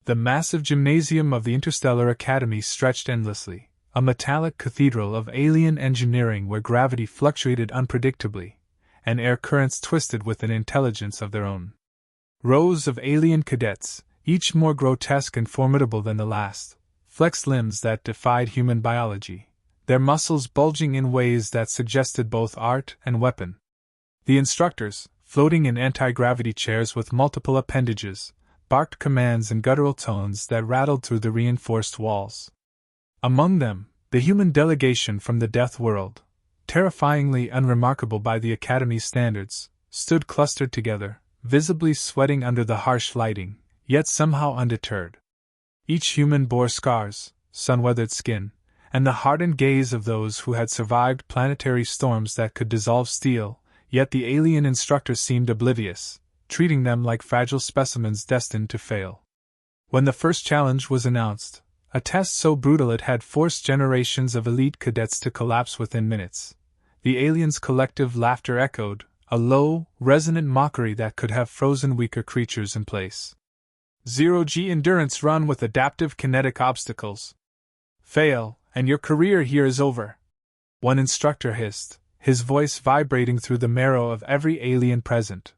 The massive gymnasium of the Interstellar Academy stretched endlessly, a metallic cathedral of alien engineering where gravity fluctuated unpredictably, and air currents twisted with an intelligence of their own. Rows of alien cadets, each more grotesque and formidable than the last, flexed limbs that defied human biology, their muscles bulging in ways that suggested both art and weapon. The instructors, floating in anti-gravity chairs with multiple appendages, barked commands in guttural tones that rattled through the reinforced walls. Among them, the human delegation from the Death World, terrifyingly unremarkable by the Academy's standards, stood clustered together, visibly sweating under the harsh lighting, yet somehow undeterred. Each human bore scars, sun-weathered skin, and the hardened gaze of those who had survived planetary storms that could dissolve steel, yet the alien instructors seemed oblivious, treating them like fragile specimens destined to fail. When the first challenge was announced, a test so brutal it had forced generations of elite cadets to collapse within minutes, the aliens' collective laughter echoed, a low, resonant mockery that could have frozen weaker creatures in place. Zero-G endurance run with adaptive kinetic obstacles. Fail, and your career here is over, one instructor hissed, his voice vibrating through the marrow of every alien present.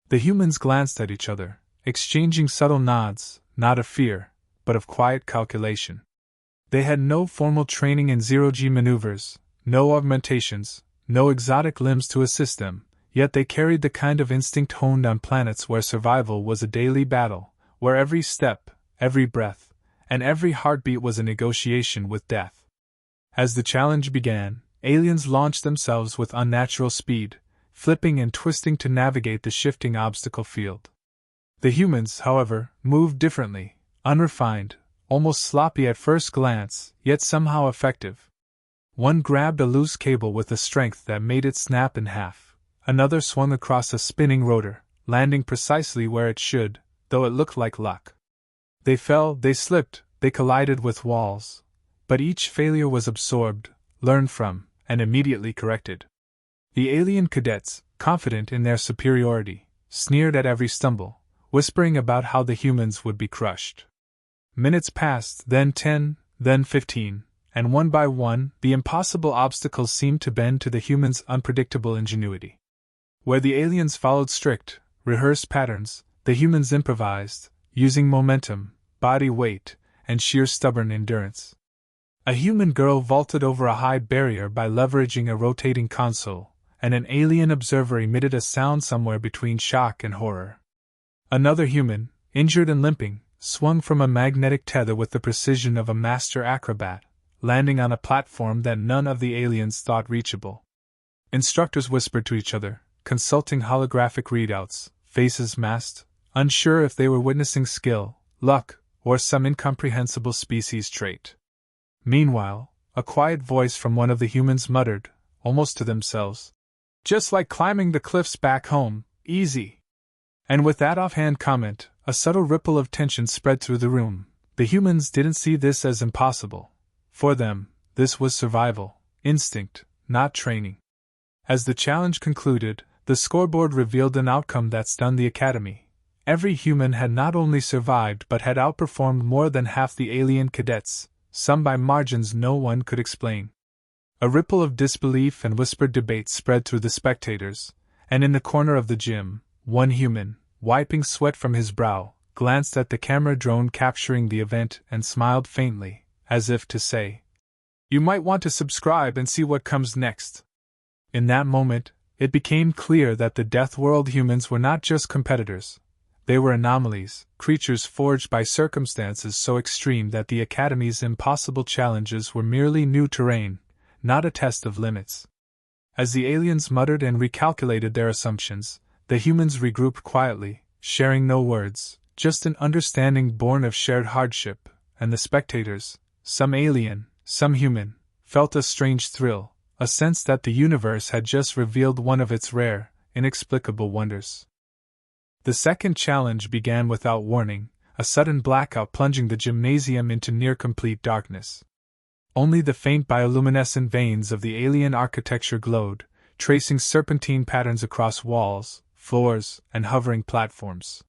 The humans glanced at each other, exchanging subtle nods, not of fear, but of quiet calculation. They had no formal training in zero-G maneuvers, no augmentations, no exotic limbs to assist them, yet they carried the kind of instinct honed on planets where survival was a daily battle, where every step, every breath, and every heartbeat was a negotiation with death. As the challenge began, aliens launched themselves with unnatural speed, flipping and twisting to navigate the shifting obstacle field. The humans, however, moved differently, unrefined, almost sloppy at first glance, yet somehow effective. One grabbed a loose cable with a strength that made it snap in half. Another swung across a spinning rotor, landing precisely where it should, though it looked like luck. They fell, they slipped, they collided with walls. But each failure was absorbed, learned from, and immediately corrected. The alien cadets, confident in their superiority, sneered at every stumble, whispering about how the humans would be crushed. Minutes passed, then 10, then 15, and one by one, the impossible obstacles seemed to bend to the humans' unpredictable ingenuity. Where the aliens followed strict, rehearsed patterns, the humans improvised, using momentum, body weight, and sheer stubborn endurance. A human girl vaulted over a high barrier by leveraging a rotating console, and an alien observer emitted a sound somewhere between shock and horror. Another human, injured and limping, swung from a magnetic tether with the precision of a master acrobat, landing on a platform that none of the aliens thought reachable. Instructors whispered to each other, consulting holographic readouts, faces masked, unsure if they were witnessing skill, luck, or some incomprehensible species trait. Meanwhile, a quiet voice from one of the humans muttered, almost to themselves, "Just like climbing the cliffs back home, easy." And with that offhand comment, a subtle ripple of tension spread through the room. The humans didn't see this as impossible. For them, this was survival, instinct, not training. As the challenge concluded, the scoreboard revealed an outcome that stunned the Academy. Every human had not only survived but had outperformed more than half the alien cadets, some by margins no one could explain. A ripple of disbelief and whispered debate spread through the spectators, and in the corner of the gym, one human, wiping sweat from his brow, glanced at the camera drone capturing the event and smiled faintly, as if to say, "You might want to subscribe and see what comes next." In that moment, it became clear that the Death World humans were not just competitors. They were anomalies, creatures forged by circumstances so extreme that the Academy's impossible challenges were merely new terrain, not a test of limits. As the aliens muttered and recalculated their assumptions, the humans regrouped quietly, sharing no words, just an understanding born of shared hardship, and the spectators, some alien, some human, felt a strange thrill, a sense that the universe had just revealed one of its rare, inexplicable wonders. The second challenge began without warning, a sudden blackout plunging the gymnasium into near-complete darkness. Only the faint bioluminescent veins of the alien architecture glowed, tracing serpentine patterns across walls, floors, and hovering platforms.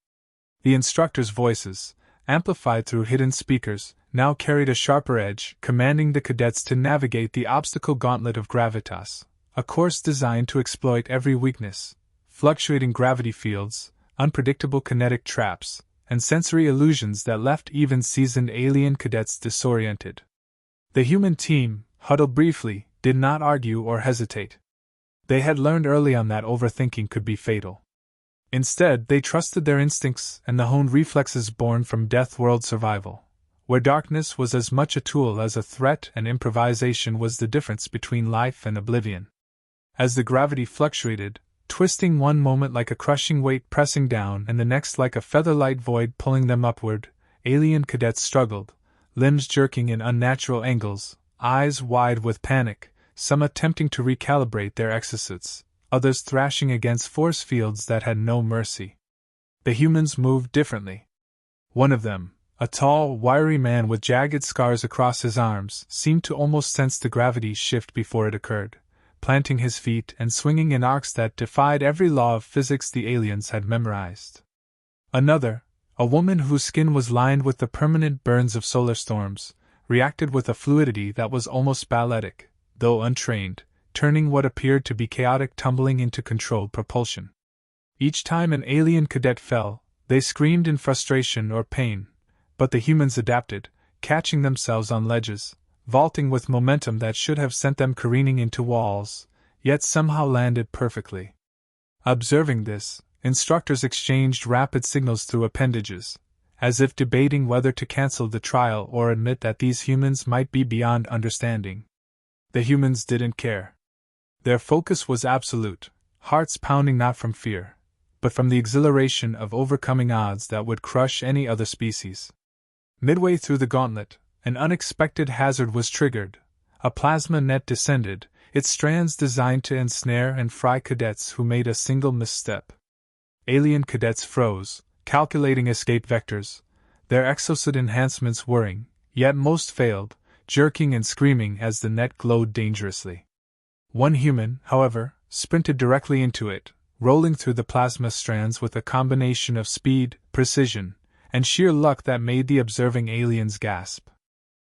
The instructors' voices, amplified through hidden speakers, now carried a sharper edge, commanding the cadets to navigate the obstacle gauntlet of gravitas, a course designed to exploit every weakness: fluctuating gravity fields, unpredictable kinetic traps, and sensory illusions that left even seasoned alien cadets disoriented. The human team, huddled briefly, did not argue or hesitate. They had learned early on that overthinking could be fatal. Instead, they trusted their instincts and the honed reflexes born from Deathworld survival, where darkness was as much a tool as a threat and improvisation was the difference between life and oblivion. As the gravity fluctuated, twisting one moment like a crushing weight pressing down and the next like a feather-light void pulling them upward, alien cadets struggled, limbs jerking in unnatural angles, eyes wide with panic, some attempting to recalibrate their exosuits, others thrashing against force fields that had no mercy. The humans moved differently. One of them, a tall, wiry man with jagged scars across his arms, seemed to almost sense the gravity shift before it occurred, planting his feet and swinging in arcs that defied every law of physics the aliens had memorized. Another, a woman whose skin was lined with the permanent burns of solar storms, reacted with a fluidity that was almost balletic, though untrained, turning what appeared to be chaotic tumbling into controlled propulsion. Each time an alien cadet fell, they screamed in frustration or pain, but the humans adapted, catching themselves on ledges, vaulting with momentum that should have sent them careening into walls, yet somehow landed perfectly. Observing this, instructors exchanged rapid signals through appendages, as if debating whether to cancel the trial or admit that these humans might be beyond understanding. The humans didn't care. Their focus was absolute, hearts pounding not from fear, but from the exhilaration of overcoming odds that would crush any other species. Midway through the gauntlet, an unexpected hazard was triggered. A plasma net descended, its strands designed to ensnare and fry cadets who made a single misstep. Alien cadets froze, calculating escape vectors, their exosuit enhancements whirring, yet most failed, jerking and screaming as the net glowed dangerously. One human, however, sprinted directly into it, rolling through the plasma strands with a combination of speed, precision, and sheer luck that made the observing aliens gasp.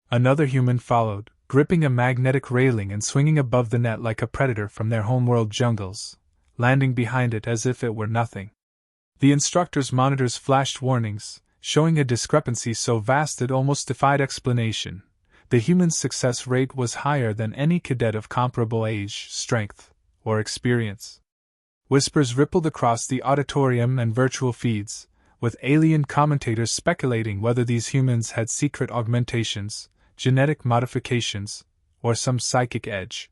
Another human followed, gripping a magnetic railing and swinging above the net like a predator from their homeworld jungles, landing behind it as if it were nothing. The instructor's monitors flashed warnings, showing a discrepancy so vast it almost defied explanation. The human's success rate was higher than any cadet of comparable age, strength, or experience. Whispers rippled across the auditorium and virtual feeds, with alien commentators speculating whether these humans had secret augmentations, genetic modifications, or some psychic edge.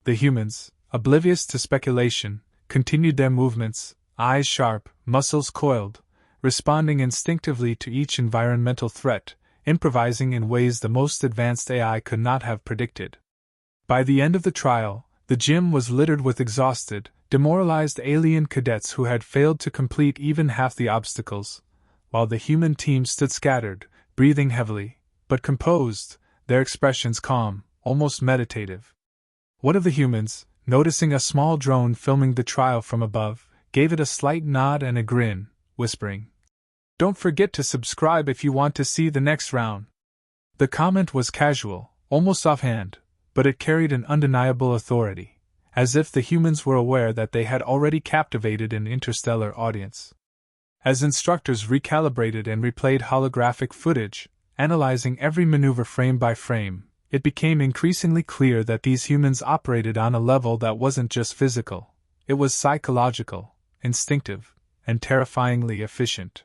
The humans, oblivious to speculation, continued their movements, eyes sharp, muscles coiled, responding instinctively to each environmental threat, improvising in ways the most advanced AI could not have predicted. By the end of the trial, the gym was littered with exhausted, demoralized alien cadets who had failed to complete even half the obstacles, while the human team stood scattered, breathing heavily, but composed, their expressions calm, almost meditative. One of the humans, noticing a small drone filming the trial from above, gave it a slight nod and a grin, whispering, "Don't forget to subscribe if you want to see the next round." The comment was casual, almost offhand, but it carried an undeniable authority, as if the humans were aware that they had already captivated an interstellar audience. As instructors recalibrated and replayed holographic footage, analyzing every maneuver frame by frame, it became increasingly clear that these humans operated on a level that wasn't just physical, it was psychological, instinctive, and terrifyingly efficient.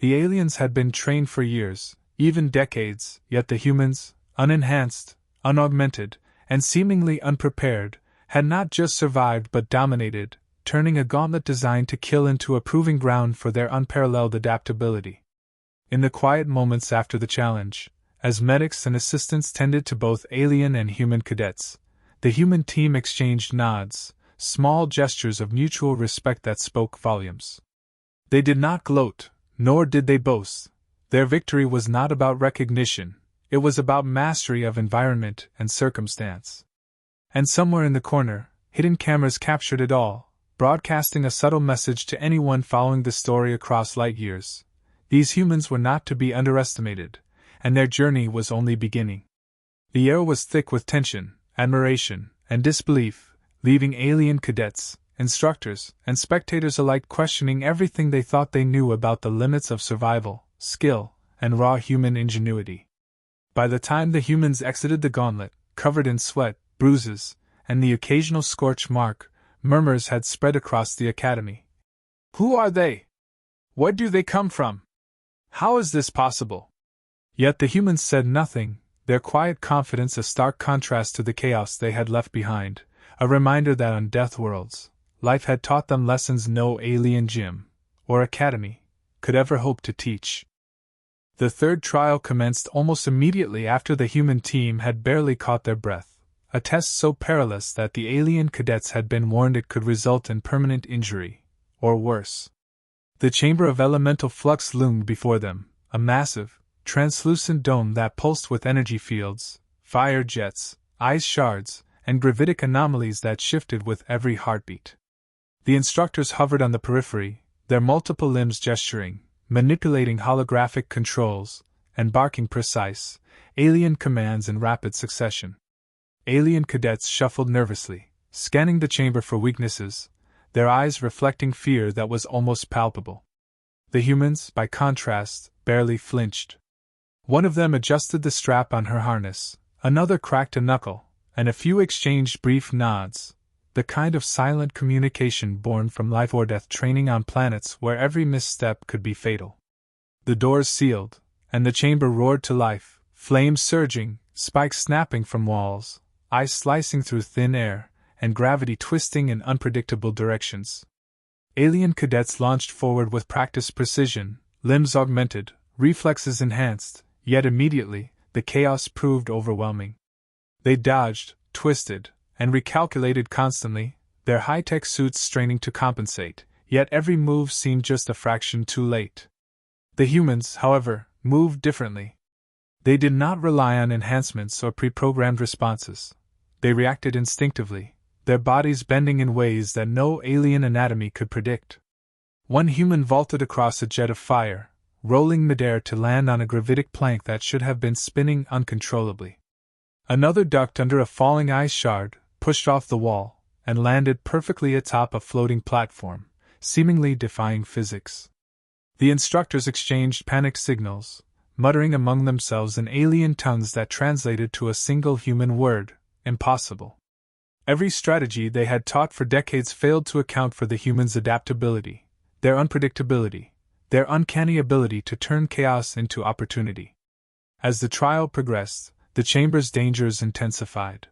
The aliens had been trained for years, even decades, yet the humans, unenhanced, unaugmented, and seemingly unprepared, had not just survived but dominated, turning a gauntlet designed to kill into a proving ground for their unparalleled adaptability. In the quiet moments after the challenge, as medics and assistants tended to both alien and human cadets, the human team exchanged nods, small gestures of mutual respect that spoke volumes. They did not gloat, nor did they boast. Their victory was not about recognition, it was about mastery of environment and circumstance. And somewhere in the corner, hidden cameras captured it all, broadcasting a subtle message to anyone following the story across light years. These humans were not to be underestimated, and their journey was only beginning. The air was thick with tension, admiration, and disbelief, leaving alien cadets, instructors, and spectators alike questioning everything they thought they knew about the limits of survival, skill, and raw human ingenuity. By the time the humans exited the gauntlet, covered in sweat, bruises, and the occasional scorch mark, murmurs had spread across the academy. "Who are they? Where do they come from? How is this possible?" Yet the humans said nothing, their quiet confidence a stark contrast to the chaos they had left behind, a reminder that on Deathworlds, life had taught them lessons no alien gym, or academy, could ever hope to teach. The third trial commenced almost immediately after the human team had barely caught their breath, a test so perilous that the alien cadets had been warned it could result in permanent injury, or worse. The chamber of elemental flux loomed before them, a massive, translucent dome that pulsed with energy fields, fire jets, ice shards, and gravitic anomalies that shifted with every heartbeat. The instructors hovered on the periphery, their multiple limbs gesturing, manipulating holographic controls, and barking precise, alien commands in rapid succession. Alien cadets shuffled nervously, scanning the chamber for weaknesses, their eyes reflecting fear that was almost palpable. The humans, by contrast, barely flinched. One of them adjusted the strap on her harness, another cracked a knuckle, and a few exchanged brief nods, the kind of silent communication born from life-or-death training on planets where every misstep could be fatal. The doors sealed, and the chamber roared to life, flames surging, spikes snapping from walls, ice slicing through thin air, and gravity twisting in unpredictable directions. Alien cadets launched forward with practiced precision, limbs augmented, reflexes enhanced, yet immediately, the chaos proved overwhelming. They dodged, twisted, and recalculated constantly, their high-tech suits straining to compensate, yet every move seemed just a fraction too late. The humans, however, moved differently. They did not rely on enhancements or pre-programmed responses. They reacted instinctively, their bodies bending in ways that no alien anatomy could predict. One human vaulted across a jet of fire, rolling midair to land on a gravitic plank that should have been spinning uncontrollably. Another ducked under a falling ice shard, pushed off the wall, and landed perfectly atop a floating platform, seemingly defying physics. The instructors exchanged panic signals, muttering among themselves in alien tongues that translated to a single human word: impossible. Every strategy they had taught for decades failed to account for the humans' adaptability, their unpredictability, their uncanny ability to turn chaos into opportunity. As the trial progressed, the chamber's dangers intensified.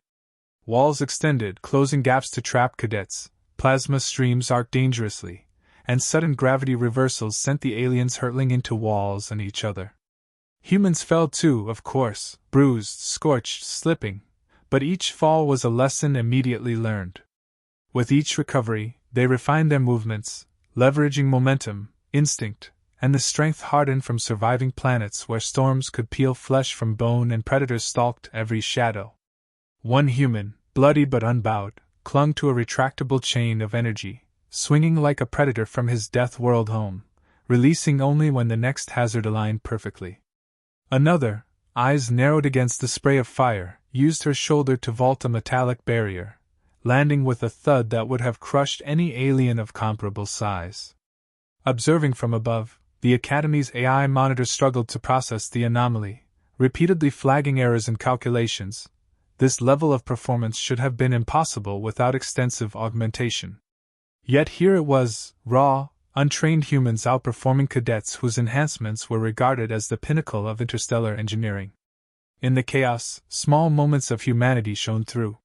Walls extended, closing gaps to trap cadets, plasma streams arced dangerously, and sudden gravity reversals sent the aliens hurtling into walls and each other. Humans fell too, of course, bruised, scorched, slipping, but each fall was a lesson immediately learned. With each recovery, they refined their movements, leveraging momentum, instinct, and the strength hardened from surviving planets where storms could peel flesh from bone and predators stalked every shadow. One human, bloody but unbowed, clung to a retractable chain of energy, swinging like a predator from his death world home, releasing only when the next hazard aligned perfectly. Another, eyes narrowed against the spray of fire, used her shoulder to vault a metallic barrier, landing with a thud that would have crushed any alien of comparable size. Observing from above, the Academy's AI monitor struggled to process the anomaly, repeatedly flagging errors in calculations. This level of performance should have been impossible without extensive augmentation. Yet here it was, raw, untrained humans outperforming cadets whose enhancements were regarded as the pinnacle of interstellar engineering. In the chaos, small moments of humanity shone through.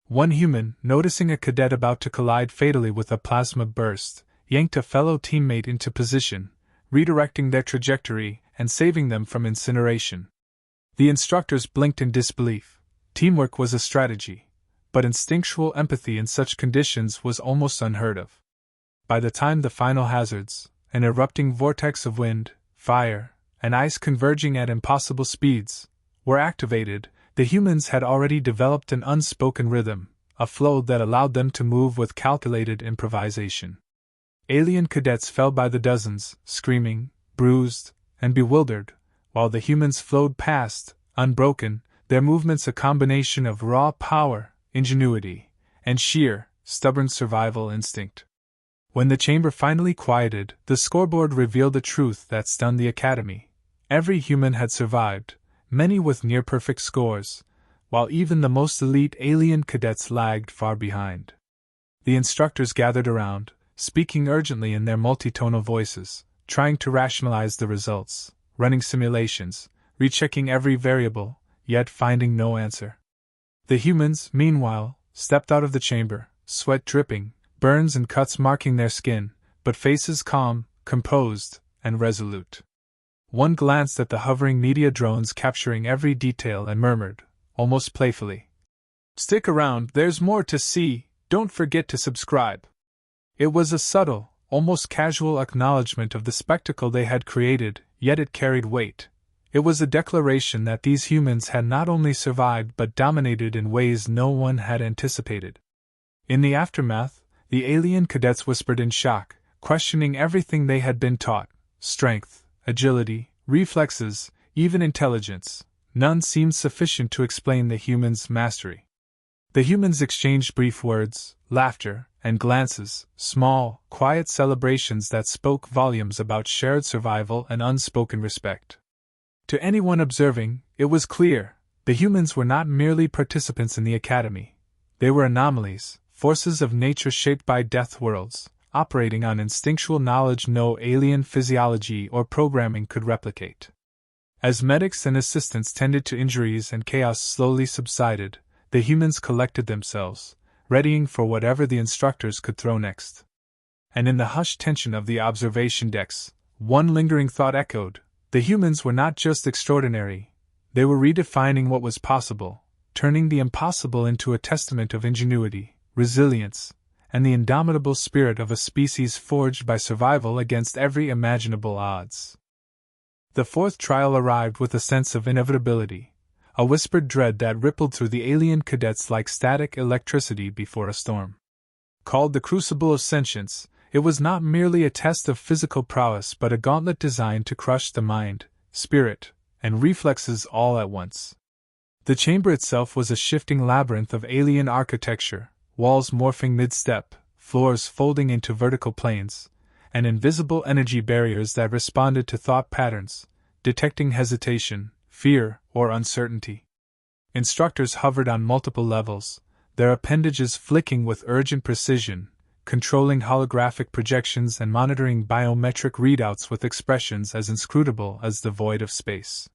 One human, noticing a cadet about to collide fatally with a plasma burst, yanked a fellow teammate into position, redirecting their trajectory and saving them from incineration. The instructors blinked in disbelief. Teamwork was a strategy, but instinctual empathy in such conditions was almost unheard of. By the time the final hazards, an erupting vortex of wind, fire, and ice converging at impossible speeds, were activated, the humans had already developed an unspoken rhythm, a flow that allowed them to move with calculated improvisation. Alien cadets fell by the dozens, screaming, bruised, and bewildered, while the humans flowed past, unbroken, their movements a combination of raw power, ingenuity, and sheer, stubborn survival instinct. When the chamber finally quieted, the scoreboard revealed a truth that stunned the Academy. Every human had survived, many with near-perfect scores, while even the most elite alien cadets lagged far behind. The instructors gathered around, speaking urgently in their multitonal voices, trying to rationalize the results, running simulations, rechecking every variable, yet finding no answer. The humans, meanwhile, stepped out of the chamber, sweat dripping, burns and cuts marking their skin, but faces calm, composed, and resolute. One glanced at the hovering media drones capturing every detail and murmured, almost playfully, "Stick around, there's more to see, don't forget to subscribe." It was a subtle, almost casual acknowledgement of the spectacle they had created, yet it carried weight. It was a declaration that these humans had not only survived but dominated in ways no one had anticipated. In the aftermath, the alien cadets whispered in shock, questioning everything they had been taught: strength, agility, reflexes, even intelligence. None seemed sufficient to explain the humans' mastery. The humans exchanged brief words, laughter, and glances, small, quiet celebrations that spoke volumes about shared survival and unspoken respect. To anyone observing, it was clear, the humans were not merely participants in the Academy. They were anomalies, forces of nature shaped by Deathworlders, operating on instinctual knowledge no alien physiology or programming could replicate. As medics and assistants tended to injuries and chaos slowly subsided, the humans collected themselves, readying for whatever the instructors could throw next. And in the hushed tension of the observation decks, one lingering thought echoed: the humans were not just extraordinary, they were redefining what was possible, turning the impossible into a testament of ingenuity, resilience, and the indomitable spirit of a species forged by survival against every imaginable odds. The fourth trial arrived with a sense of inevitability, a whispered dread that rippled through the alien cadets like static electricity before a storm. Called the Crucible of Sentience, it was not merely a test of physical prowess but a gauntlet designed to crush the mind, spirit, and reflexes all at once. The chamber itself was a shifting labyrinth of alien architecture, walls morphing mid-step, floors folding into vertical planes, and invisible energy barriers that responded to thought patterns, detecting hesitation, fear, or uncertainty. Instructors hovered on multiple levels, their appendages flicking with urgent precision, controlling holographic projections and monitoring biometric readouts with expressions as inscrutable as the void of space.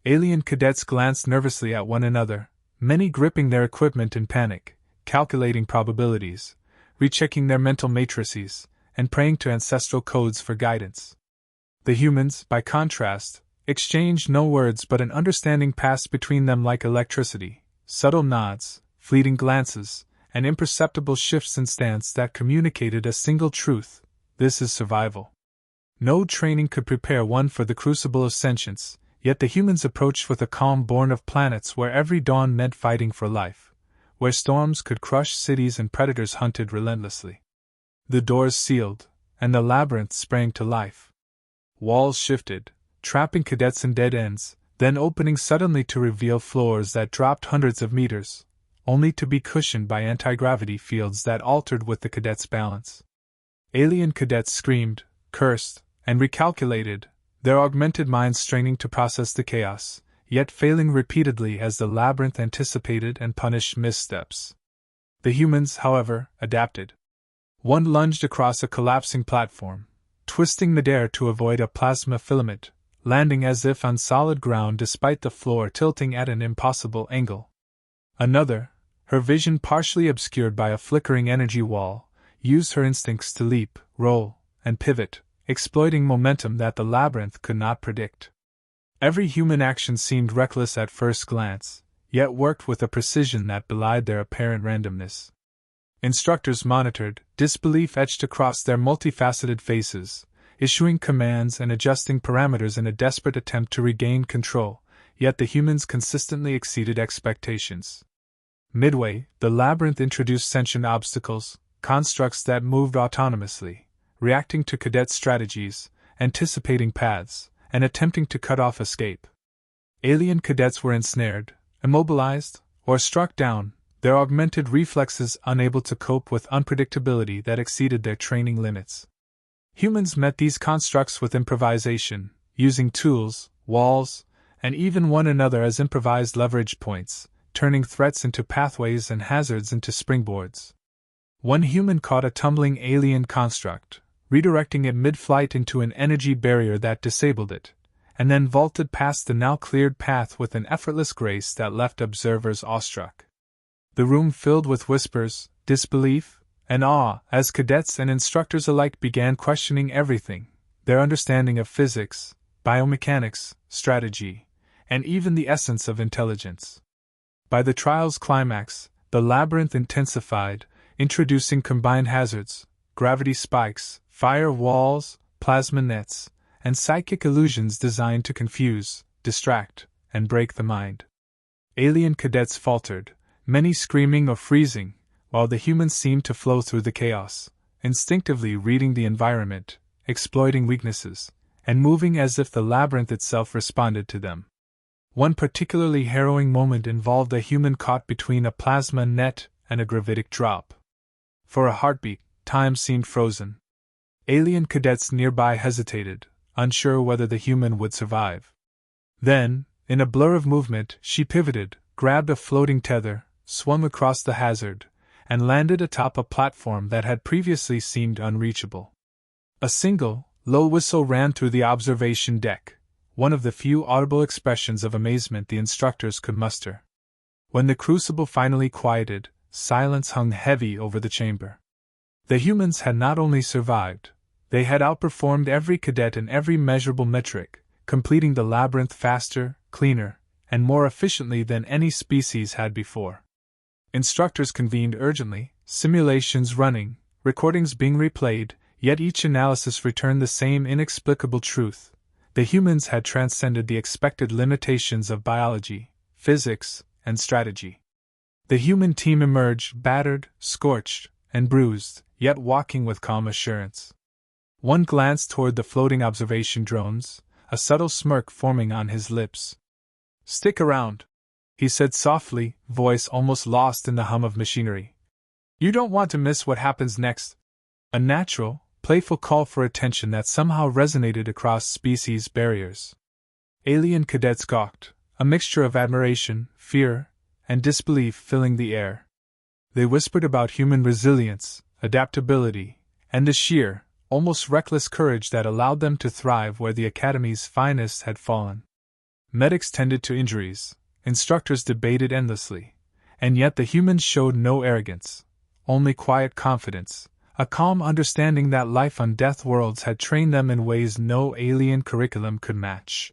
Alien cadets glanced nervously at one another, many gripping their equipment in panic, calculating probabilities, rechecking their mental matrices, and praying to ancestral codes for guidance. The humans, by contrast, exchanged no words but an understanding passed between them like electricity, subtle nods, fleeting glances, and imperceptible shifts in stance that communicated a single truth: this is survival. No training could prepare one for the crucible of sentience, yet the humans approached with a calm born of planets where every dawn meant fighting for life, where storms could crush cities and predators hunted relentlessly. The doors sealed, and the labyrinth sprang to life. Walls shifted, trapping cadets in dead ends, then opening suddenly to reveal floors that dropped hundreds of meters, only to be cushioned by anti-gravity fields that altered with the cadets' balance. Alien cadets screamed, cursed, and recalculated, their augmented minds straining to process the chaos, yet failing repeatedly as the labyrinth anticipated and punished missteps. The humans, however, adapted. One lunged across a collapsing platform, twisting midair to avoid a plasma filament, landing as if on solid ground despite the floor tilting at an impossible angle. Another, her vision partially obscured by a flickering energy wall, used her instincts to leap, roll, and pivot, exploiting momentum that the labyrinth could not predict. Every human action seemed reckless at first glance, yet worked with a precision that belied their apparent randomness. Instructors monitored, disbelief etched across their multifaceted faces, issuing commands and adjusting parameters in a desperate attempt to regain control, yet the humans consistently exceeded expectations. Midway, the labyrinth introduced sentient obstacles, constructs that moved autonomously, reacting to cadet strategies, anticipating paths, and attempting to cut off escape. Alien cadets were ensnared, immobilized, or struck down, their augmented reflexes unable to cope with unpredictability that exceeded their training limits. Humans met these constructs with improvisation, using tools, walls, and even one another as improvised leverage points, turning threats into pathways and hazards into springboards. One human caught a tumbling alien construct, redirecting it mid-flight into an energy barrier that disabled it, and then vaulted past the now cleared path with an effortless grace that left observers awestruck. The room filled with whispers, disbelief, and awe as cadets and instructors alike began questioning everything, their understanding of physics, biomechanics, strategy, and even the essence of intelligence. By the trial's climax, the labyrinth intensified, introducing combined hazards, gravity spikes, fire walls, plasma nets, and psychic illusions designed to confuse, distract, and break the mind. Alien cadets faltered, many screaming or freezing, while the humans seemed to flow through the chaos, instinctively reading the environment, exploiting weaknesses, and moving as if the labyrinth itself responded to them. One particularly harrowing moment involved a human caught between a plasma net and a gravitic drop. For a heartbeat, time seemed frozen. Alien cadets nearby hesitated, unsure whether the human would survive. Then, in a blur of movement, she pivoted, grabbed a floating tether, swung across the hazard, and landed atop a platform that had previously seemed unreachable. A single, low whistle ran through the observation deck, one of the few audible expressions of amazement the instructors could muster. When the crucible finally quieted, silence hung heavy over the chamber. The humans had not only survived, they had outperformed every cadet in every measurable metric, completing the labyrinth faster, cleaner, and more efficiently than any species had before. Instructors convened urgently, simulations running, recordings being replayed, yet each analysis returned the same inexplicable truth. The humans had transcended the expected limitations of biology, physics, and strategy. The human team emerged battered, scorched, and bruised, yet walking with calm assurance. One glanced toward the floating observation drones, a subtle smirk forming on his lips. "Stick around," he said softly, voice almost lost in the hum of machinery. "You don't want to miss what happens next." A natural, playful call for attention that somehow resonated across species barriers. Alien cadets gawked, a mixture of admiration, fear, and disbelief filling the air. They whispered about human resilience, adaptability, and the sheer, almost reckless courage that allowed them to thrive where the Academy's finest had fallen. Medics tended to injuries, instructors debated endlessly, and yet the humans showed no arrogance, only quiet confidence, a calm understanding that life on Deathworlds had trained them in ways no alien curriculum could match.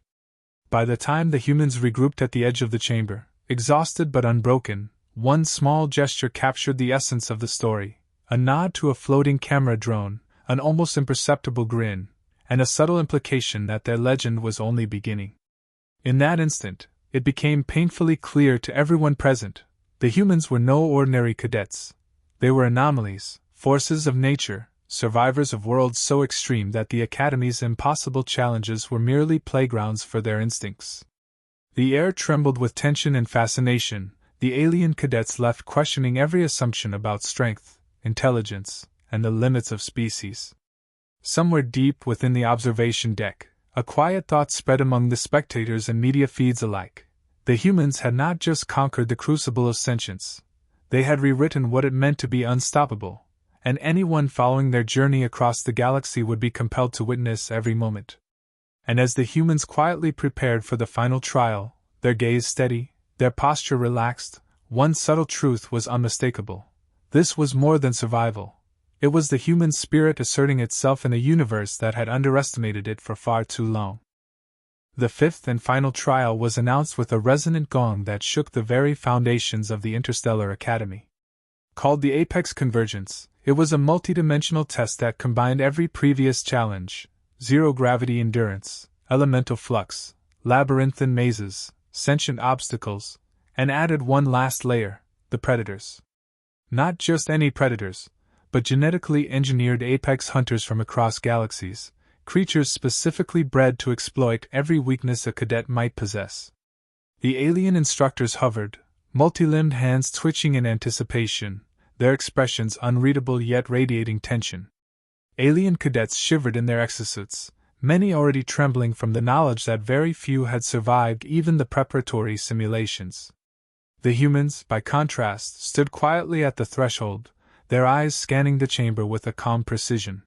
By the time the humans regrouped at the edge of the chamber, exhausted but unbroken, one small gesture captured the essence of the story, a nod to a floating camera drone, an almost imperceptible grin, and a subtle implication that their legend was only beginning. In that instant, it became painfully clear to everyone present, the humans were no ordinary cadets. They were anomalies, forces of nature, survivors of worlds so extreme that the Academy's impossible challenges were merely playgrounds for their instincts. The air trembled with tension and fascination, the alien cadets left questioning every assumption about strength, intelligence, and the limits of species. Somewhere deep within the observation deck, a quiet thought spread among the spectators and media feeds alike. The humans had not just conquered the crucible of sentience, they had rewritten what it meant to be unstoppable, and anyone following their journey across the galaxy would be compelled to witness every moment. And as the humans quietly prepared for the final trial, their gaze steady, their posture relaxed, one subtle truth was unmistakable. This was more than survival. It was the human spirit asserting itself in a universe that had underestimated it for far too long. The fifth and final trial was announced with a resonant gong that shook the very foundations of the Interstellar Academy. Called the Apex Convergence, it was a multidimensional test that combined every previous challenge: zero-gravity endurance, elemental flux, labyrinthine mazes, sentient obstacles, and added one last layer: the predators. Not just any predators, but genetically engineered apex hunters from across galaxies, creatures specifically bred to exploit every weakness a cadet might possess. The alien instructors hovered, multi-limbed hands twitching in anticipation, their expressions unreadable yet radiating tension. Alien cadets shivered in their exosuits, many already trembling from the knowledge that very few had survived even the preparatory simulations. The humans, by contrast, stood quietly at the threshold, their eyes scanning the chamber with a calm precision.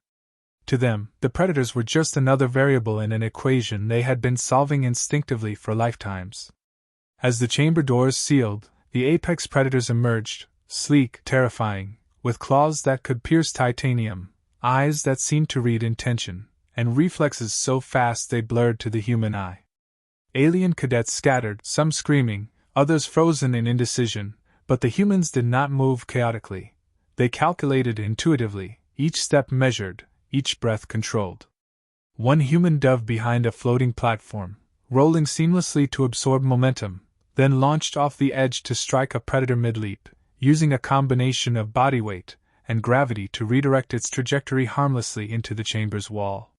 To them, the predators were just another variable in an equation they had been solving instinctively for lifetimes. As the chamber doors sealed, the apex predators emerged, sleek, terrifying, with claws that could pierce titanium, eyes that seemed to read intention, and reflexes so fast they blurred to the human eye. Alien cadets scattered, some screaming, others frozen in indecision, but the humans did not move chaotically. They calculated intuitively, each step measured, each breath controlled. One human dove behind a floating platform, rolling seamlessly to absorb momentum, then launched off the edge to strike a predator mid-leap, using a combination of body weight and gravity to redirect its trajectory harmlessly into the chamber's wall.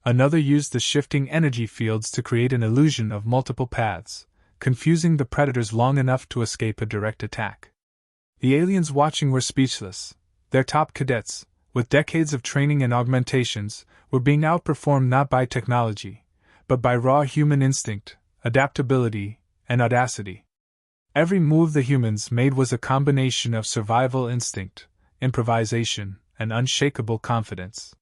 Another used the shifting energy fields to create an illusion of multiple paths, confusing the predators long enough to escape a direct attack. The aliens watching were speechless. Their top cadets, with decades of training and augmentations, were being outperformed not by technology, but by raw human instinct, adaptability, and audacity. Every move the humans made was a combination of survival instinct, improvisation, and unshakable confidence.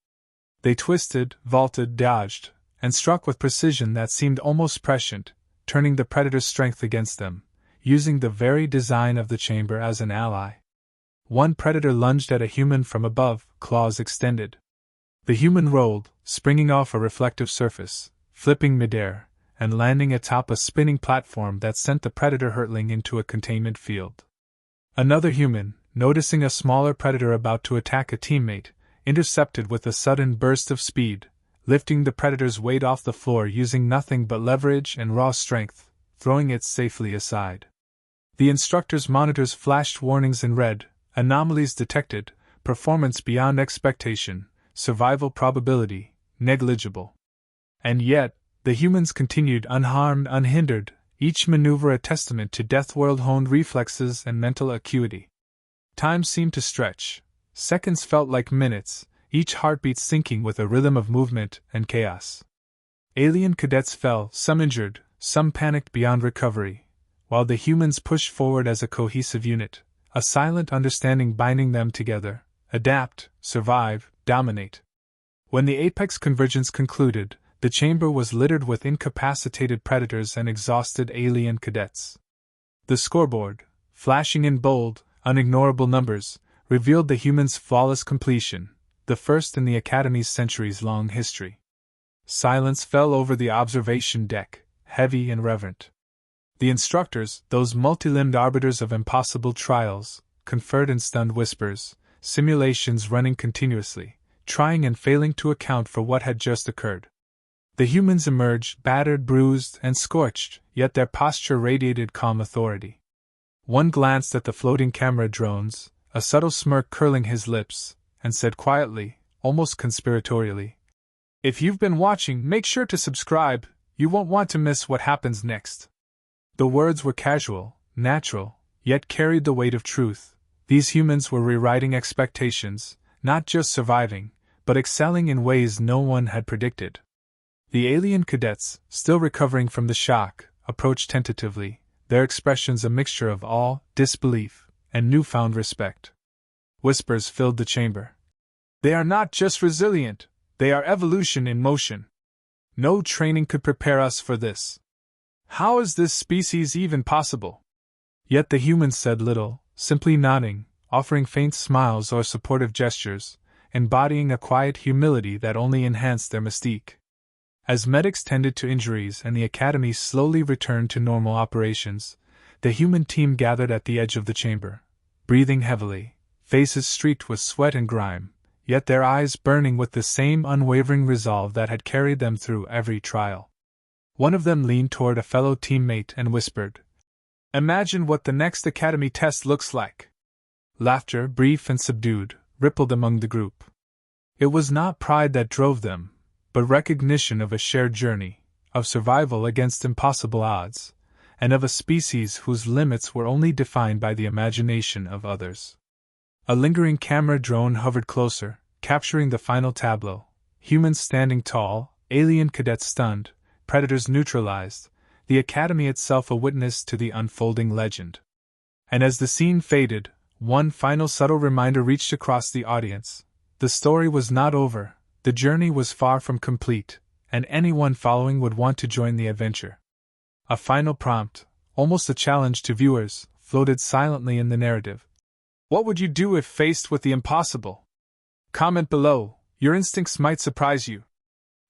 They twisted, vaulted, dodged, and struck with precision that seemed almost prescient, turning the predator's strength against them, using the very design of the chamber as an ally. One predator lunged at a human from above, claws extended. The human rolled, springing off a reflective surface, flipping midair, and landing atop a spinning platform that sent the predator hurtling into a containment field. Another human, noticing a smaller predator about to attack a teammate, intercepted with a sudden burst of speed, lifting the predator's weight off the floor using nothing but leverage and raw strength, throwing it safely aside. The instructor's monitors flashed warnings in red: anomalies detected, performance beyond expectation, survival probability negligible. And yet, the humans continued unharmed, unhindered, each maneuver a testament to Deathworld-honed reflexes and mental acuity. Time seemed to stretch. Seconds felt like minutes, each heartbeat syncing with a rhythm of movement and chaos. Alien cadets fell, some injured, some panicked beyond recovery, while the humans pushed forward as a cohesive unit, a silent understanding binding them together: adapt, survive, dominate. When the apex convergence concluded, the chamber was littered with incapacitated predators and exhausted alien cadets. The scoreboard, flashing in bold, unignorable numbers, revealed the humans' flawless completion, the first in the Academy's centuries-long history. Silence fell over the observation deck, heavy and reverent. The instructors, those multi-limbed arbiters of impossible trials, conferred in stunned whispers, simulations running continuously, trying and failing to account for what had just occurred. The humans emerged, battered, bruised, and scorched, yet their posture radiated calm authority. One glanced at the floating camera drones, a subtle smirk curling his lips, and said quietly, almost conspiratorially, "If you've been watching, make sure to subscribe, you won't want to miss what happens next." The words were casual, natural, yet carried the weight of truth. These humans were rewriting expectations, not just surviving, but excelling in ways no one had predicted. The alien cadets, still recovering from the shock, approached tentatively, their expressions a mixture of awe, disbelief, and newfound respect. Whispers filled the chamber. "They are not just resilient, they are evolution in motion. No training could prepare us for this. How is this species even possible?" Yet the humans said little, simply nodding, offering faint smiles or supportive gestures, embodying a quiet humility that only enhanced their mystique. As medics tended to injuries and the Academy slowly returned to normal operations, the human team gathered at the edge of the chamber, breathing heavily, faces streaked with sweat and grime, yet their eyes burning with the same unwavering resolve that had carried them through every trial. One of them leaned toward a fellow teammate and whispered, "Imagine what the next Academy test looks like." Laughter, brief and subdued, rippled among the group. It was not pride that drove them, but recognition of a shared journey, of survival against impossible odds, and of a species whose limits were only defined by the imagination of others. A lingering camera drone hovered closer, capturing the final tableau: humans standing tall, alien cadets stunned, predators neutralized, the Academy itself a witness to the unfolding legend. And as the scene faded, one final subtle reminder reached across the audience: the story was not over, the journey was far from complete, and anyone following would want to join the adventure. A final prompt, almost a challenge to viewers, floated silently in the narrative. What would you do if faced with the impossible? Comment below, your instincts might surprise you.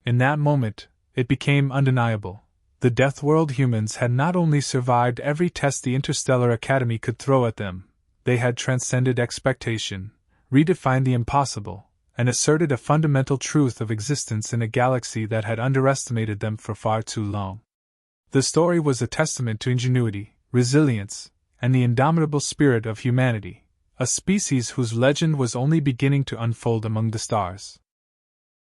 In that moment, it became undeniable. The Deathworld humans had not only survived every test the Interstellar Academy could throw at them, they had transcended expectation, redefined the impossible, and asserted a fundamental truth of existence in a galaxy that had underestimated them for far too long. The story was a testament to ingenuity, resilience, and the indomitable spirit of humanity, a species whose legend was only beginning to unfold among the stars.